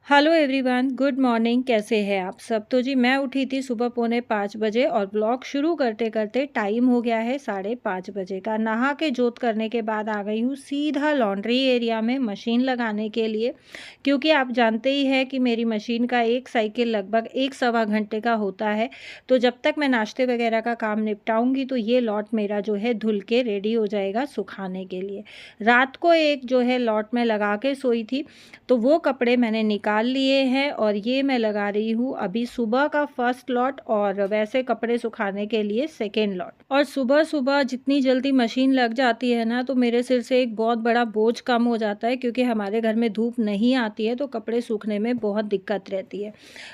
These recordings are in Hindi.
Hello everyone, good morning. कैसे हैं आप सब? तो जी मैं उठी थी सुबह 4:45 और ब्लॉग शुरू करते करते टाइम हो गया है 5:30 बजे का। नहा के जोत करने के बाद आ गई हूँ सीधा लॉन्ड्री एरिया में मशीन लगाने के लिए, क्योंकि आप जानते ही हैं कि मेरी मशीन का एक साइकिल लगभग 1-1.25 घंटे का होता है। तो जब तक मैं नाश्ते वगैरह का काम निपटाऊंगी तो ये लॉट मेरा जो है धुल के रेडी हो जाएगा सुखाने के लिए। रात को एक जो है लॉट में लगा के सोई थी, तो वो कपड़े मैंने निकाल लिए हैं और ये मैं लगा रही हूँ अभी सुबह का फर्स्ट लॉट और वैसे कपड़े सुखाने के लिए सेकेंड लॉट। और सुबह सुबह जितनी जल्दी मशीन लग जाती है ना, तो मेरे सिर से एक बहुत बड़ा बोझ कम हो जाता है, क्योंकि हमारे घर में धूप नहीं आती है तो कपड़े सूखने में बहुत दिक्कत रहती है।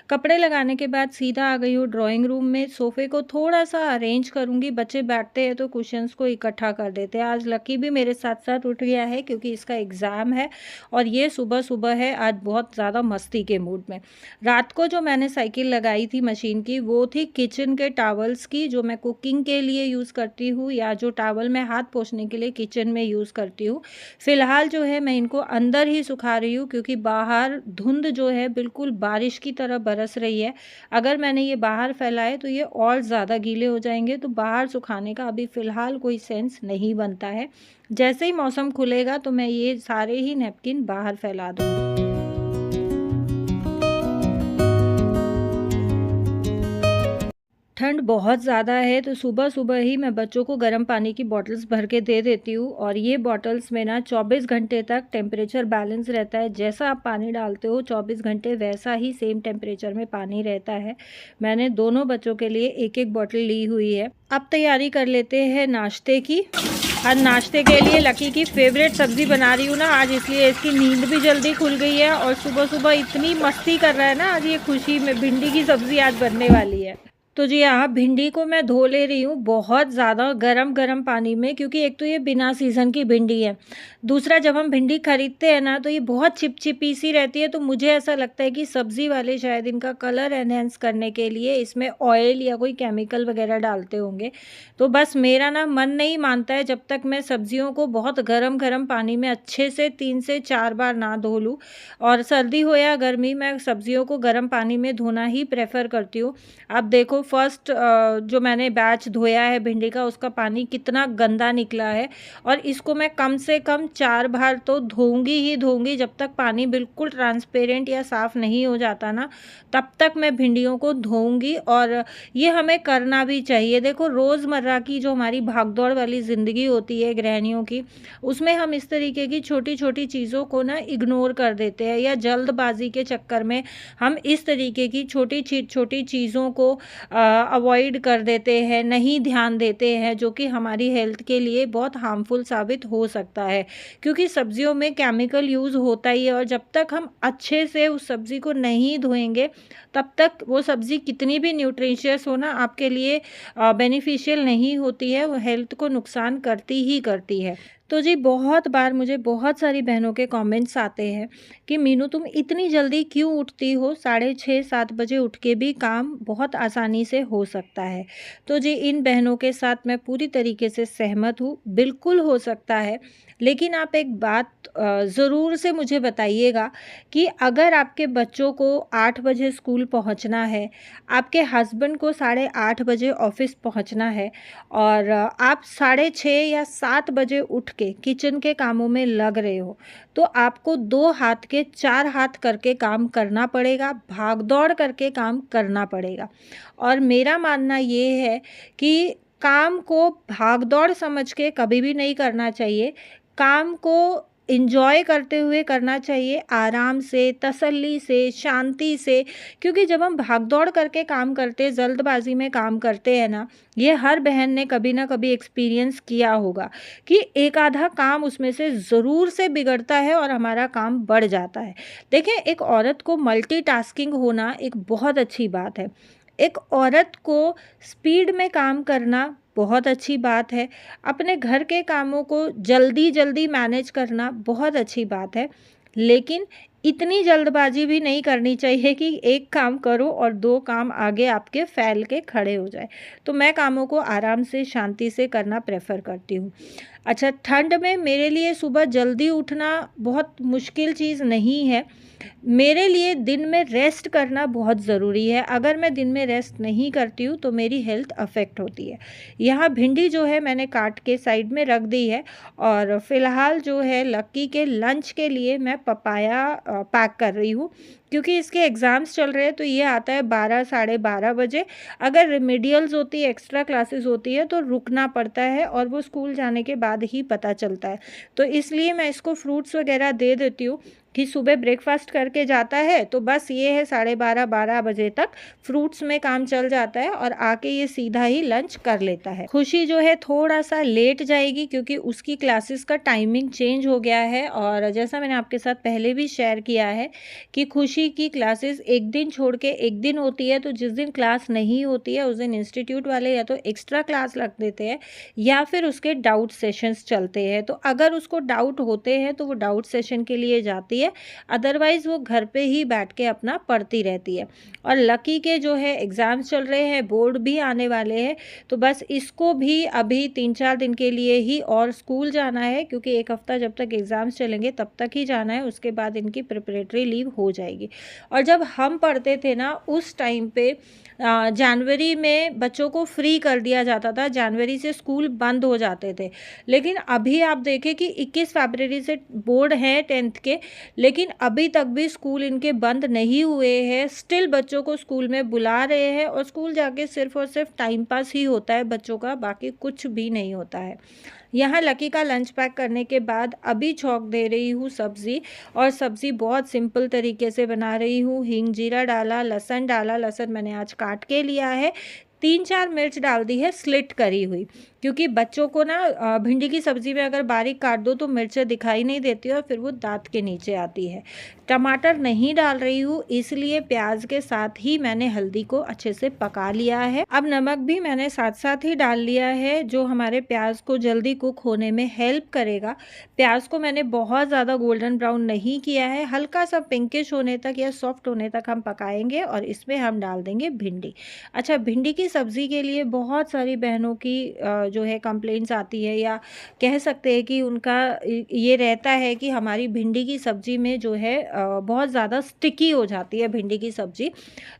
कपड़े लगाने के बाद सीधा आ गई हूँ ड्राइंग रूम में। सोफ़े को थोड़ा सा अरेंज करूँगी, बच्चे बैठते हैं तो कुशन्स को इकट्ठा कर देते हैं। आज लकी भी मेरे साथ साथ उठ गया है क्योंकि इसका एग्ज़ाम है और ये सुबह सुबह है आज बहुत ज़्यादा मस्ती के मूड में। रात को जो मैंने साइकिल लगाई थी मशीन की, वो थी किचन के टॉवल्स की, जो मैं कुकिंग के लिए यूज़ करती हूँ या जो टॉवल मैं हाथ पोंछने के लिए किचन में यूज़ करती हूँ। फ़िलहाल जो है मैं इनको अंदर ही सुखा रही हूँ, क्योंकि बाहर धुंध जो है बिल्कुल बारिश की तरह बरस रही है। अगर मैंने ये बाहर फैलाए तो ये और ज़्यादा गीले हो जाएंगे, तो बाहर सुखाने का अभी फ़िलहाल कोई सेंस नहीं बनता है। जैसे ही मौसम खुलेगा तो मैं ये सारे ही नैपकिन बाहर फैला दूँगी। ठंड बहुत ज़्यादा है तो सुबह-सुबह ही मैं बच्चों को गर्म पानी की बॉटल्स भर के दे देती हूँ, और ये बॉटल्स में ना 24 घंटे तक टेम्परेचर बैलेंस रहता है। जैसा आप पानी डालते हो 24 घंटे वैसा ही सेम टेम्परेचर में पानी रहता है। मैंने दोनों बच्चों के लिए एक-एक बॉटल ली हुई है। अब तैयारी कर लेते हैं नाश्ते की। आज नाश्ते के लिए लकी की फेवरेट सब्ज़ी बना रही हूँ ना आज, इसलिए इसकी नींद भी जल्दी खुल गई है और सुबह-सुबह इतनी मस्ती कर रहा है ना आज, ये खुशी में भिंडी की सब्ज़ी आज बनने वाली है। तो जी यहाँ भिंडी को मैं धो ले रही हूँ बहुत ज़्यादा गरम-गरम पानी में, क्योंकि एक तो ये बिना सीज़न की भिंडी है। दूसरा, जब हम भिंडी खरीदते हैं ना तो ये बहुत चिपचिपी सी रहती है, तो मुझे ऐसा लगता है कि सब्ज़ी वाले शायद इनका कलर एनहांस करने के लिए इसमें ऑयल या कोई केमिकल वगैरह डालते होंगे। तो बस मेरा ना मन नहीं मानता है जब तक मैं सब्ज़ियों को बहुत गरम-गरम पानी में अच्छे से 3 से 4 बार ना धो लूँ। और सर्दी हो या गर्मी, मैं सब्ज़ियों को गर्म पानी में धोना ही प्रेफ़र करती हूँ। अब देखो फर्स्ट जो मैंने बैच धोया है भिंडी का, उसका पानी कितना गंदा निकला है, और इसको मैं कम से कम 4 बार तो धोऊँगी ही धोऊँगी। जब तक पानी बिल्कुल ट्रांसपेरेंट या साफ़ नहीं हो जाता ना, तब तक मैं भिंडियों को धोऊँगी, और ये हमें करना भी चाहिए। देखो रोज़मर्रा की जो हमारी भागदौड़ वाली ज़िंदगी होती है गृहिणियों की, उसमें हम इस तरीके की छोटी-छोटी चीज़ों को ना इग्नोर कर देते हैं, या जल्दबाज़ी के चक्कर में हम इस तरीके की छोटी चीज़ों को अवॉइड कर देते हैं, नहीं ध्यान देते हैं, जो कि हमारी हेल्थ के लिए बहुत हार्मफुल साबित हो सकता है। क्योंकि सब्जियों में केमिकल यूज़ होता ही है, और जब तक हम अच्छे से उस सब्ज़ी को नहीं धोएँगे, तब तक वो सब्ज़ी कितनी भी न्यूट्रिशियस हो ना, आपके लिए बेनिफिशियल नहीं होती है, वो हेल्थ को नुकसान करती ही करती है। तो जी बहुत बार मुझे बहुत सारी बहनों के कमेंट्स आते हैं कि मीनू तुम इतनी जल्दी क्यों उठती हो? 6:30-7 बजे उठ के भी काम बहुत आसानी से हो सकता है। तो जी इन बहनों के साथ मैं पूरी तरीके से सहमत हूँ, बिल्कुल हो सकता है। लेकिन आप एक बात ज़रूर से मुझे बताइएगा कि अगर आपके बच्चों को 8 बजे स्कूल पहुँचना है, आपके हस्बैंड को 8:30 बजे ऑफ़िस पहुँचना है, और आप 6:30 या 7 बजे उठ के किचन के कामों में लग रहे हो, तो आपको 2 हाथ के 4 हाथ करके काम करना पड़ेगा, भाग-दौड़ करके काम करना पड़ेगा। और मेरा मानना ये है कि काम को भाग-दौड़ समझ के कभी भी नहीं करना चाहिए। काम को एन्जॉय करते हुए करना चाहिए, आराम से, तसल्ली से, शांति से। क्योंकि जब हम भाग-दौड़ करके काम करते हैं, जल्दबाज़ी में काम करते हैं ना, ये हर बहन ने कभी ना कभी एक्सपीरियंस किया होगा कि एक आधा काम उसमें से ज़रूर से बिगड़ता है और हमारा काम बढ़ जाता है। देखिए, एक औरत को मल्टीटास्किंग होना एक बहुत अच्छी बात है। एक औरत को स्पीड में काम करना बहुत अच्छी बात है। अपने घर के कामों को जल्दी-जल्दी मैनेज करना बहुत अच्छी बात है। लेकिन इतनी जल्दबाज़ी भी नहीं करनी चाहिए कि एक काम करो और 2 काम आगे आपके फैल के खड़े हो जाएँ। तो मैं कामों को आराम से, शांति से करना प्रेफ़र करती हूँ। अच्छा, ठंड में मेरे लिए सुबह जल्दी उठना बहुत मुश्किल चीज़ नहीं है। मेरे लिए दिन में रेस्ट करना बहुत ज़रूरी है। अगर मैं दिन में रेस्ट नहीं करती हूँ तो मेरी हेल्थ अफ़ेक्ट होती है। यहाँ भिंडी जो है मैंने काट के साइड में रख दी है और फ़िलहाल जो है लक्की के लंच के लिए मैं पपाया पैक कर रही हूँ, क्योंकि इसके एग्ज़ाम्स चल रहे हैं तो ये आता है 12 साढ़े 12 बजे। अगर रिमीडियल्स होती है, एक्स्ट्रा क्लासेस होती है तो रुकना पड़ता है और वो स्कूल जाने के बाद ही पता चलता है। तो इसलिए मैं इसको फ्रूट्स वग़ैरह दे देती हूँ कि सुबह ब्रेकफ़ास्ट करके जाता है तो बस ये है साढ़े 12 बजे तक फ्रूट्स में काम चल जाता है और आके ये सीधा ही लंच कर लेता है। खुशी जो है थोड़ा-सा लेट जाएगी क्योंकि उसकी क्लासेस का टाइमिंग चेंज हो गया है और जैसा मैंने आपके साथ पहले भी शेयर किया है कि खुशी की क्लासेस एक दिन छोड़ के एक दिन होती है, तो जिस दिन क्लास नहीं होती है उस दिन इंस्टीट्यूट वाले या तो एक्स्ट्रा क्लास रख देते हैं या फिर उसके डाउट सेशंस चलते हैं। तो अगर उसको डाउट होते हैं तो वो डाउट सेशन के लिए जाती है, अदरवाइज़ वो घर पे ही बैठ के अपना पढ़ती रहती है। और लकी के जो है एग्ज़ाम्स चल रहे हैं, बोर्ड भी आने वाले हैं, तो बस इसको भी अभी 3-4 दिन के लिए ही और स्कूल जाना है, क्योंकि 1 हफ़्ता जब तक एग्ज़ाम्स चलेंगे तब तक ही जाना है, उसके बाद इनकी प्रिपरेटरी लीव हो जाएगी। और जब हम पढ़ते थे ना उस टाइम पे जनवरी में बच्चों को फ्री कर दिया जाता था, जनवरी से स्कूल बंद हो जाते थे। लेकिन अभी आप देखें कि 21 फरवरी से बोर्ड हैं 10th के, लेकिन अभी तक भी स्कूल इनके बंद नहीं हुए हैं। स्टिल बच्चों को स्कूल में बुला रहे हैं और स्कूल जाके सिर्फ़ और सिर्फ टाइम पास ही होता है बच्चों का, बाकी कुछ भी नहीं होता है। यहाँ लकी का लंच पैक करने के बाद अभी छौंक दे रही हूँ सब्ज़ी, और सब्ज़ी बहुत सिंपल तरीके से बना रही हूँ। हींग जीरा डाला, लहसुन मैंने आज काट के लिया है, 3-4 मिर्च डाल दी है स्लिट करी हुई, क्योंकि बच्चों को ना भिंडी की सब्ज़ी में अगर बारीक काट दो तो मिर्चें दिखाई नहीं देती और फिर वो दाँत के नीचे आती है। टमाटर नहीं डाल रही हूँ, इसलिए प्याज के साथ ही मैंने हल्दी को अच्छे से पका लिया है। अब नमक भी मैंने साथ-साथ ही डाल लिया है, जो हमारे प्याज को जल्दी कुक होने में हेल्प करेगा। प्याज को मैंने बहुत ज़्यादा गोल्डन ब्राउन नहीं किया है, हल्का सा पिंकिश होने तक या सॉफ्ट होने तक हम पकाएँगे और इसमें हम डाल देंगे भिंडी। अच्छा, भिंडी की सब्ज़ी के लिए बहुत सारी बहनों की जो है कंप्लेंट्स आती है, या कह सकते हैं कि उनका ये रहता है कि हमारी भिंडी की सब्ज़ी में जो है बहुत ज़्यादा स्टिकी हो जाती है भिंडी की सब्ज़ी।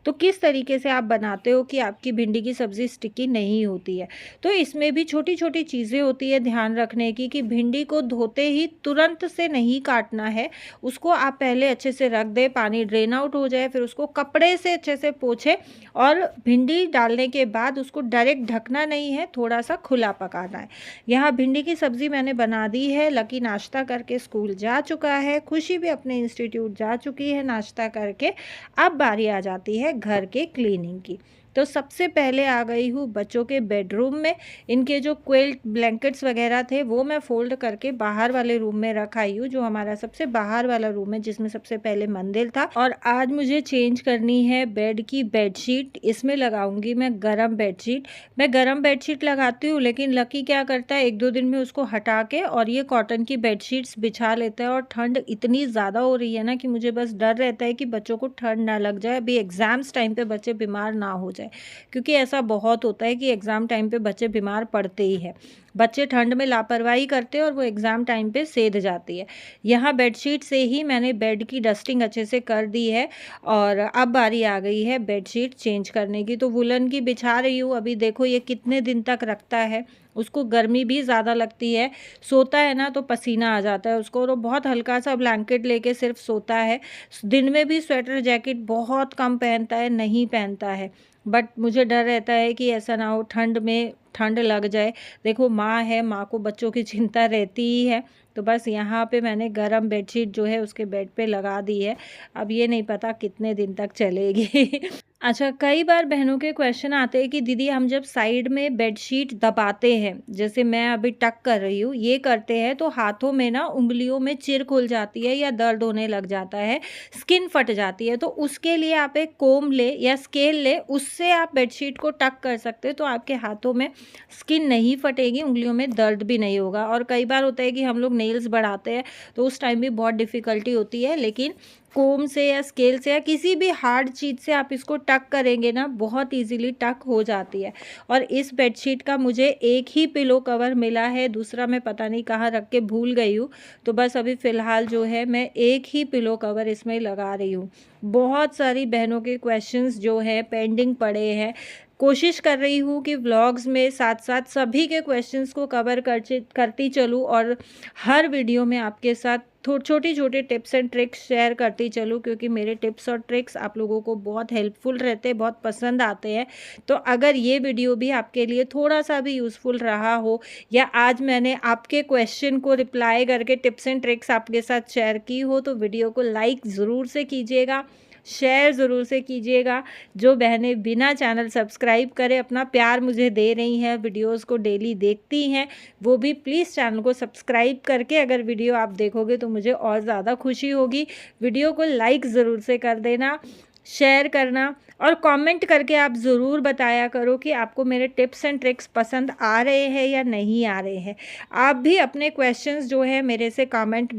तो किस तरीके से आप बनाते हो कि आपकी भिंडी की सब्ज़ी स्टिकी नहीं होती है? तो इसमें भी छोटी-छोटी चीज़ें होती है ध्यान रखने की, कि भिंडी को धोते ही तुरंत से नहीं काटना है। उसको आप पहले अच्छे से रख दें, पानी ड्रेन आउट हो जाए, फिर उसको कपड़े से अच्छे से पोंछें और भिंडी डालने के बाद उसको डायरेक्ट ढकना नहीं है, थोड़ा-सा खुला पकाना है। यहाँ भिंडी की सब्ज़ी मैंने बना दी है, लकी नाश्ता करके स्कूल जा चुका है, खुशी भी अपने इंस्टीट्यूट जा चुकी है नाश्ता करके। अब बारी आ जाती है घर के क्लीनिंग की। तो सबसे पहले आ गई हूँ बच्चों के बेडरूम में। इनके जो क्विल्ट ब्लैंकेट्स वगैरह थे वो मैं फ़ोल्ड करके बाहर वाले रूम में रख आई हूँ, जो हमारा सबसे बाहर वाला रूम है जिसमें सबसे पहले मंदिर था। और आज मुझे चेंज करनी है बेड की बेडशीट, इसमें लगाऊंगी मैं गरम बेडशीट। मैं गरम बेडशीट लगाती हूँ, लेकिन लकी क्या करता है 1-2 दिन में उसको हटा के और ये कॉटन की बेडशीट्स बिछा लेता है। और ठंड इतनी ज़्यादा हो रही है ना कि मुझे बस डर रहता है कि बच्चों को ठंड ना लग जाए, अभी एग्ज़ाम्स टाइम पे बच्चे बीमार ना हो जाए, क्योंकि ऐसा बहुत होता है कि एग्ज़ाम टाइम पे बच्चे बीमार पड़ते ही हैं। बच्चे ठंड में लापरवाही करते हैं और वो एग्ज़ाम टाइम पे सेध जाती है। यहाँ बेडशीट से ही मैंने बेड की डस्टिंग अच्छे से कर दी है और अब बारी आ गई है बेडशीट चेंज करने की। तो वुलन की बिछा रही हूँ, अभी देखो ये कितने दिन तक रखता है। उसको गर्मी भी ज़्यादा लगती है, सोता है ना तो पसीना आ जाता है उसको, और वो बहुत हल्का सा ब्लैंकेट लेके सिर्फ सोता है। दिन में भी स्वेटर जैकेट बहुत कम पहनता है, नहीं पहनता है। बट मुझे डर रहता है कि ऐसा ना हो ठंड में ठंड लग जाए। देखो माँ है, माँ को बच्चों की चिंता रहती ही है। तो बस यहाँ पे मैंने गरम बेडशीट जो है उसके बेड पे लगा दी है। अब ये नहीं पता कितने दिन तक चलेगी। अच्छा, कई बार बहनों के क्वेश्चन आते हैं कि दीदी हम जब साइड में बेडशीट दबाते हैं, जैसे मैं अभी टक कर रही हूँ, ये करते हैं तो हाथों में ना उंगलियों में चिर खुल जाती है या दर्द होने लग जाता है, स्किन फट जाती है। तो उसके लिए आप एक कोम ले या स्केल ले, उससे आप बेडशीट को टक कर सकते हो, तो आपके हाथों में स्किन नहीं फटेगी, उंगलियों में दर्द भी नहीं होगा। और कई बार होता है कि हम लोग नेल्स बढ़ाते हैं तो उस टाइम भी बहुत डिफ़िकल्टी होती है, लेकिन कोम से या स्केल से या किसी भी हार्ड चीज़ से आप इसको टक करेंगे ना, बहुत इजीली टक हो जाती है। और इस बेडशीट का मुझे एक ही पिलो कवर मिला है, दूसरा मैं पता नहीं कहाँ रख के भूल गई हूँ। तो बस अभी फ़िलहाल जो है मैं एक ही पिलो कवर इसमें लगा रही हूँ। बहुत सारी बहनों के क्वेश्चंस जो हैं पेंडिंग पड़े हैं। कोशिश कर रही हूँ कि व्लॉग्स में साथ-साथ सभी के क्वेश्चंस को कवर करती चलूँ और हर वीडियो में आपके साथ छोटी-छोटी टिप्स एंड ट्रिक्स शेयर करती चलूँ, क्योंकि मेरे टिप्स और ट्रिक्स आप लोगों को बहुत हेल्पफुल रहते हैं, बहुत पसंद आते हैं। तो अगर ये वीडियो भी आपके लिए थोड़ा-सा भी यूज़फुल रहा हो या आज मैंने आपके क्वेश्चन को रिप्लाई करके टिप्स एंड ट्रिक्स आपके साथ शेयर की हो, तो वीडियो को लाइक ज़रूर से कीजिएगा, शेयर ज़रूर से कीजिएगा। जो बहनें बिना चैनल सब्सक्राइब करे अपना प्यार मुझे दे रही हैं, वीडियोज़ को डेली देखती हैं, वो भी प्लीज़ चैनल को सब्सक्राइब करके अगर वीडियो आप देखोगे तो मुझे और ज़्यादा खुशी होगी। वीडियो को लाइक ज़रूर से कर देना, शेयर करना और कमेंट करके आप ज़रूर बताया करो कि आपको मेरे टिप्स एंड ट्रिक्स पसंद आ रहे हैं या नहीं आ रहे हैं। आप भी अपने क्वेश्चंस जो है मेरे से कमेंट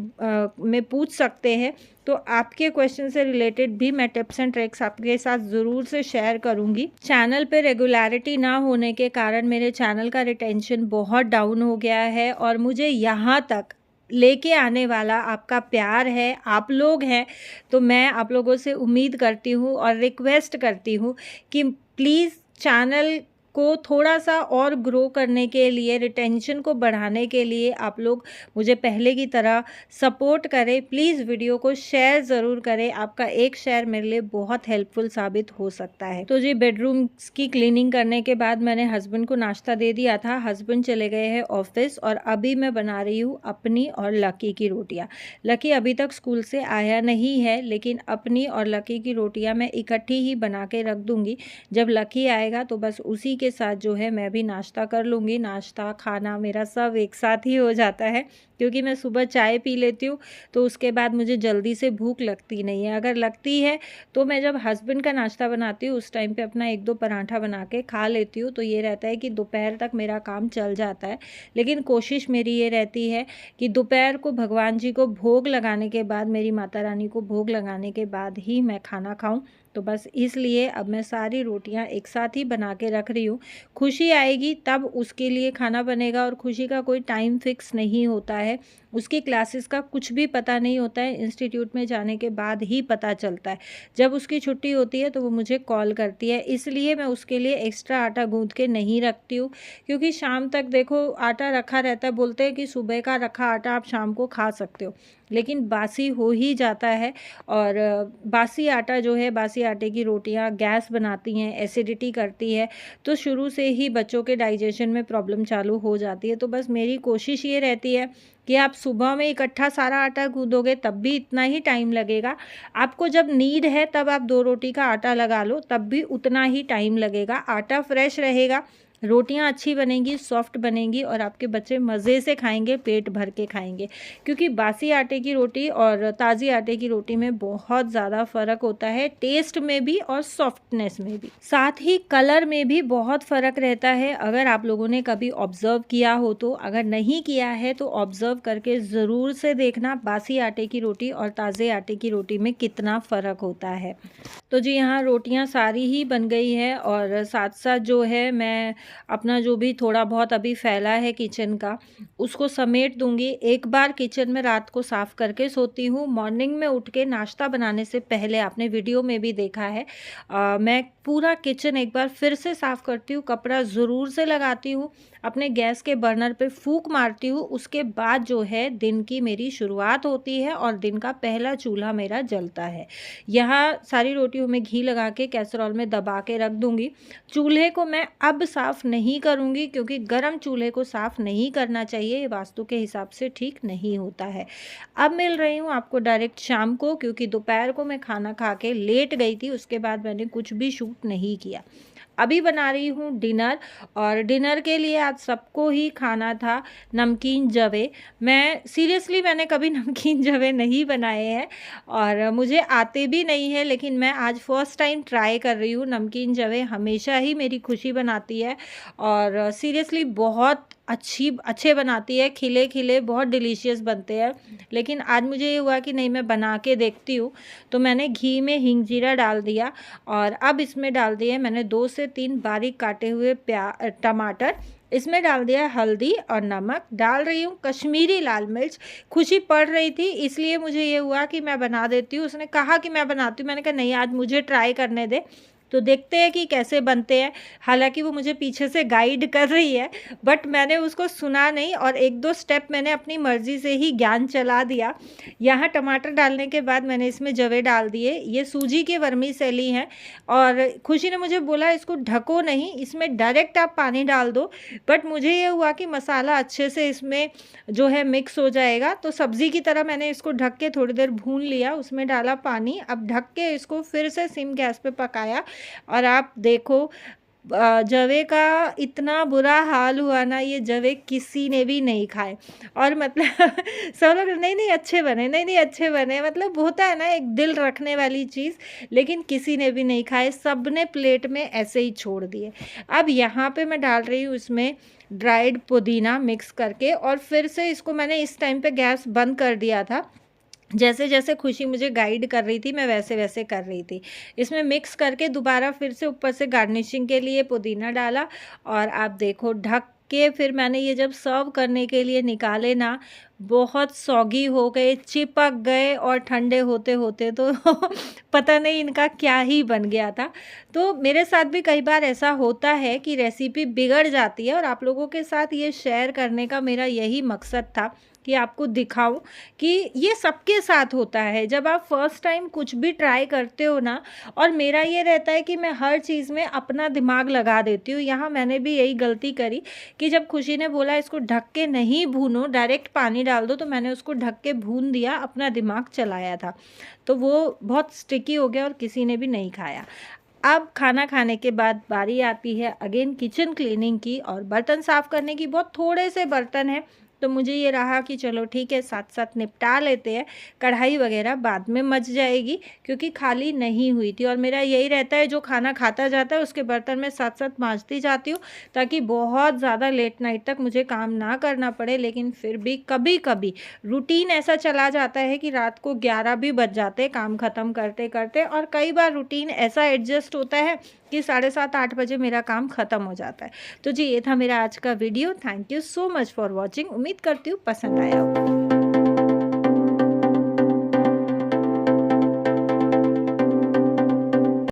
में पूछ सकते हैं, तो आपके क्वेश्चन से रिलेटेड भी मैं टिप्स एंड ट्रिक्स आपके साथ ज़रूर से शेयर करूँगी। चैनल पे रेगुलरिटी ना होने के कारण मेरे चैनल का रिटेंशन बहुत डाउन हो गया है और मुझे यहाँ तक लेके आने वाला आपका प्यार है, आप लोग हैं। तो मैं आप लोगों से उम्मीद करती हूँ और रिक्वेस्ट करती हूँ कि प्लीज़ चैनल को थोड़ा-सा और ग्रो करने के लिए, रिटेंशन को बढ़ाने के लिए आप लोग मुझे पहले की तरह सपोर्ट करें। प्लीज़ वीडियो को शेयर ज़रूर करें, आपका एक शेयर मेरे लिए बहुत हेल्पफुल साबित हो सकता है। तो जी, बेडरूम्स की क्लीनिंग करने के बाद मैंने हस्बैंड को नाश्ता दे दिया था। हस्बैंड चले गए हैं ऑफ़िस और अभी मैं बना रही हूँ अपनी और लकी की रोटियाँ। लकी अभी तक स्कूल से आया नहीं है, लेकिन अपनी और लकी की रोटियाँ मैं इकट्ठी ही बना के रख दूँगी। जब लकी आएगा तो बस उसी के साथ जो है मैं भी नाश्ता कर लूँगी। नाश्ता, खाना मेरा सब एक साथ ही हो जाता है, क्योंकि मैं सुबह चाय पी लेती हूँ, तो उसके बाद मुझे जल्दी से भूख लगती नहीं है। अगर लगती है तो मैं जब हस्बैंड का नाश्ता बनाती हूँ उस टाइम पे अपना 1-2 पराठा बना के खा लेती हूँ, तो ये रहता है कि दोपहर तक मेरा काम चल जाता है। लेकिन कोशिश मेरी ये रहती है कि दोपहर को भगवान जी को भोग लगाने के बाद, मेरी माता रानी को भोग लगाने के बाद ही मैं खाना खाऊँ। तो बस इसलिए अब मैं सारी रोटियां एक साथ ही बना के रख रही हूँ। खुशी आएगी तब उसके लिए खाना बनेगा और खुशी का कोई टाइम फिक्स नहीं होता है। उसकी क्लासेस का कुछ भी पता नहीं होता है, इंस्टीट्यूट में जाने के बाद ही पता चलता है। जब उसकी छुट्टी होती है तो वो मुझे कॉल करती है, इसलिए मैं उसके लिए एक्स्ट्रा आटा गूँथ के नहीं रखती हूँ, क्योंकि शाम तक देखो आटा रखा रहता है। बोलते हैं कि सुबह का रखा आटा आप शाम को खा सकते हो, लेकिन बासी हो ही जाता है। और बासी आटा जो है, बासी आटे की रोटियां गैस बनाती हैं, एसिडिटी करती है, तो शुरू से ही बच्चों के डाइजेशन में प्रॉब्लम चालू हो जाती है। तो बस मेरी कोशिश ये रहती है कि आप सुबह में इकट्ठा सारा आटा गूँदोगे तब भी इतना ही टाइम लगेगा। आपको जब नीड है तब आप 2 रोटी का आटा लगा लो, तब भी उतना ही टाइम लगेगा। आटा फ्रेश रहेगा, रोटियां अच्छी बनेंगी, सॉफ्ट बनेंगी और आपके बच्चे मज़े से खाएंगे, पेट भर के खाएंगे। क्योंकि बासी आटे की रोटी और ताज़ी आटे की रोटी में बहुत ज़्यादा फ़र्क होता है, टेस्ट में भी और सॉफ्टनेस में भी। साथ ही कलर में भी बहुत फ़र्क रहता है। अगर आप लोगों ने कभी ऑब्ज़र्व किया हो तो, अगर नहीं किया है तो ऑब्ज़र्व करके ज़रूर से देखना बासी आटे की रोटी और ताज़े आटे की रोटी में कितना फ़र्क होता है। तो जी, यहाँ रोटियाँ सारी ही बन गई है और साथ-साथ जो है मैं अपना जो भी थोड़ा बहुत अभी फैला है किचन का, उसको समेट दूँगी। एक बार किचन में रात को साफ़ करके सोती हूँ। मॉर्निंग में उठ के नाश्ता बनाने से पहले, आपने वीडियो में भी देखा है, मैं पूरा किचन एक बार फिर से साफ़ करती हूँ, कपड़ा ज़रूर से लगाती हूँ, अपने गैस के बर्नर पे फूँक मारती हूँ। उसके बाद जो है दिन की मेरी शुरुआत होती है और दिन का पहला चूल्हा मेरा जलता है। यहाँ सारी रोटियों में घी लगा के कैसरोल में दबा के रख दूँगी। चूल्हे को मैं अब साफ़ नहीं करूँगी, क्योंकि गरम चूल्हे को साफ़ नहीं करना चाहिए, ये वास्तु के हिसाब से ठीक नहीं होता है। अब मिल रही हूँ आपको डायरेक्ट शाम को, क्योंकि दोपहर को मैं खाना खा के लेट गई थी, उसके बाद मैंने कुछ भी शूट नहीं किया। अभी बना रही हूँ डिनर और डिनर के लिए आज सबको ही खाना था नमकीन जवे। मैंने कभी नमकीन जवे नहीं बनाए हैं और मुझे आते भी नहीं है, लेकिन मैं आज फर्स्ट टाइम ट्राई कर रही हूँ। नमकीन जवे हमेशा ही मेरी खुशी बनाती है और सीरियसली बहुत अच्छे बनाती है, खिले-खिले बहुत डिलीशियस बनते हैं। लेकिन आज मुझे ये हुआ कि नहीं, मैं बना के देखती हूँ, तो मैंने घी में हींग जीरा डाल दिया और अब इसमें डाल दिए मैंने 2 से 3 बारीक काटे हुए टमाटर। इसमें डाल दिया हल्दी और नमक, डाल रही हूँ कश्मीरी लाल मिर्च। खुशी पड़ रही थी इसलिए मुझे ये हुआ कि मैं बना देती हूँ। उसने कहा कि मैं बनाती हूँ, मैंने कहा नहीं, आज मुझे ट्राई करने दे। तो देखते हैं कि कैसे बनते हैं। हालाँकि वो मुझे पीछे से गाइड कर रही है, बट मैंने उसको सुना नहीं और 1-2 स्टेप मैंने अपनी मर्ज़ी से ही ज्ञान चला दिया। यहाँ टमाटर डालने के बाद मैंने इसमें जवे डाल दिए। ये सूजी की वर्मीसेली हैं और खुशी ने मुझे बोला इसको ढको नहीं, इसमें डायरेक्ट आप पानी डाल दो। बट मुझे ये हुआ कि मसाला अच्छे से इसमें जो है मिक्स हो जाएगा, तो सब्ज़ी की तरह मैंने इसको ढक के थोड़ी देर भून लिया, उसमें डाला पानी। अब ढक के इसको फिर से सिम गैस पे पकाया और आप देखो जवे का इतना बुरा हाल हुआ ना, ये जवे किसी ने भी नहीं खाए। और मतलब सब लोग नहीं, नहीं अच्छे बने, नहीं, नहीं अच्छे बने, मतलब होता है ना एक दिल रखने वाली चीज़, लेकिन किसी ने भी नहीं खाए, सबने प्लेट में ऐसे ही छोड़ दिए। अब यहाँ पे मैं डाल रही हूँ इसमें ड्राइड पुदीना मिक्स करके और फिर से इसको मैंने इस टाइम पे गैस बंद कर दिया था। जैसे-जैसे खुशी मुझे गाइड कर रही थी, मैं वैसे-वैसे कर रही थी। इसमें मिक्स करके दोबारा फिर से ऊपर से गार्निशिंग के लिए पुदीना डाला और आप देखो ढक के फिर मैंने ये जब सर्व करने के लिए निकाले ना, बहुत सॉगी हो गए, चिपक गए और ठंडे होते-होते तो पता नहीं इनका क्या ही बन गया था। तो मेरे साथ भी कई बार ऐसा होता है कि रेसिपी बिगड़ जाती है और आप लोगों के साथ ये शेयर करने का मेरा यही मकसद था कि आपको दिखाऊँ कि ये सबके साथ होता है। जब आप फर्स्ट टाइम कुछ भी ट्राई करते हो ना, और मेरा ये रहता है कि मैं हर चीज़ में अपना दिमाग लगा देती हूँ। यहाँ मैंने भी यही गलती करी कि जब खुशी ने बोला इसको ढक के नहीं भूनो, डायरेक्ट पानी डाल दो, तो मैंने उसको ढक के भून दिया, अपना दिमाग चलाया था। तो वो बहुत स्टिकी हो गया और किसी ने भी नहीं खाया। अब खाना खाने के बाद बारी आती है अगेन किचन क्लीनिंग की और बर्तन साफ़ करने की। बहुत थोड़े से बर्तन हैं, तो मुझे ये रहा कि चलो ठीक है, साथ-साथ निपटा लेते हैं। कढ़ाई वग़ैरह बाद में मँज जाएगी क्योंकि खाली नहीं हुई थी और मेरा यही रहता है, जो खाना खाता जाता है उसके बर्तन मैं साथ-साथ माँजती जाती हूँ ताकि बहुत ज़्यादा लेट नाइट तक मुझे काम ना करना पड़े। लेकिन फिर भी कभी-कभी रूटीन ऐसा चला जाता है कि रात को 11 भी बज जाते हैं काम ख़त्म करते-करते, और कई बार रूटीन ऐसा एडजस्ट होता है कि 7:30-8 बजे मेरा काम ख़त्म हो जाता है। तो जी, ये था मेरा आज का video. Thank you so much for watching. उम्मीद करती हूँ पसंद आया हो।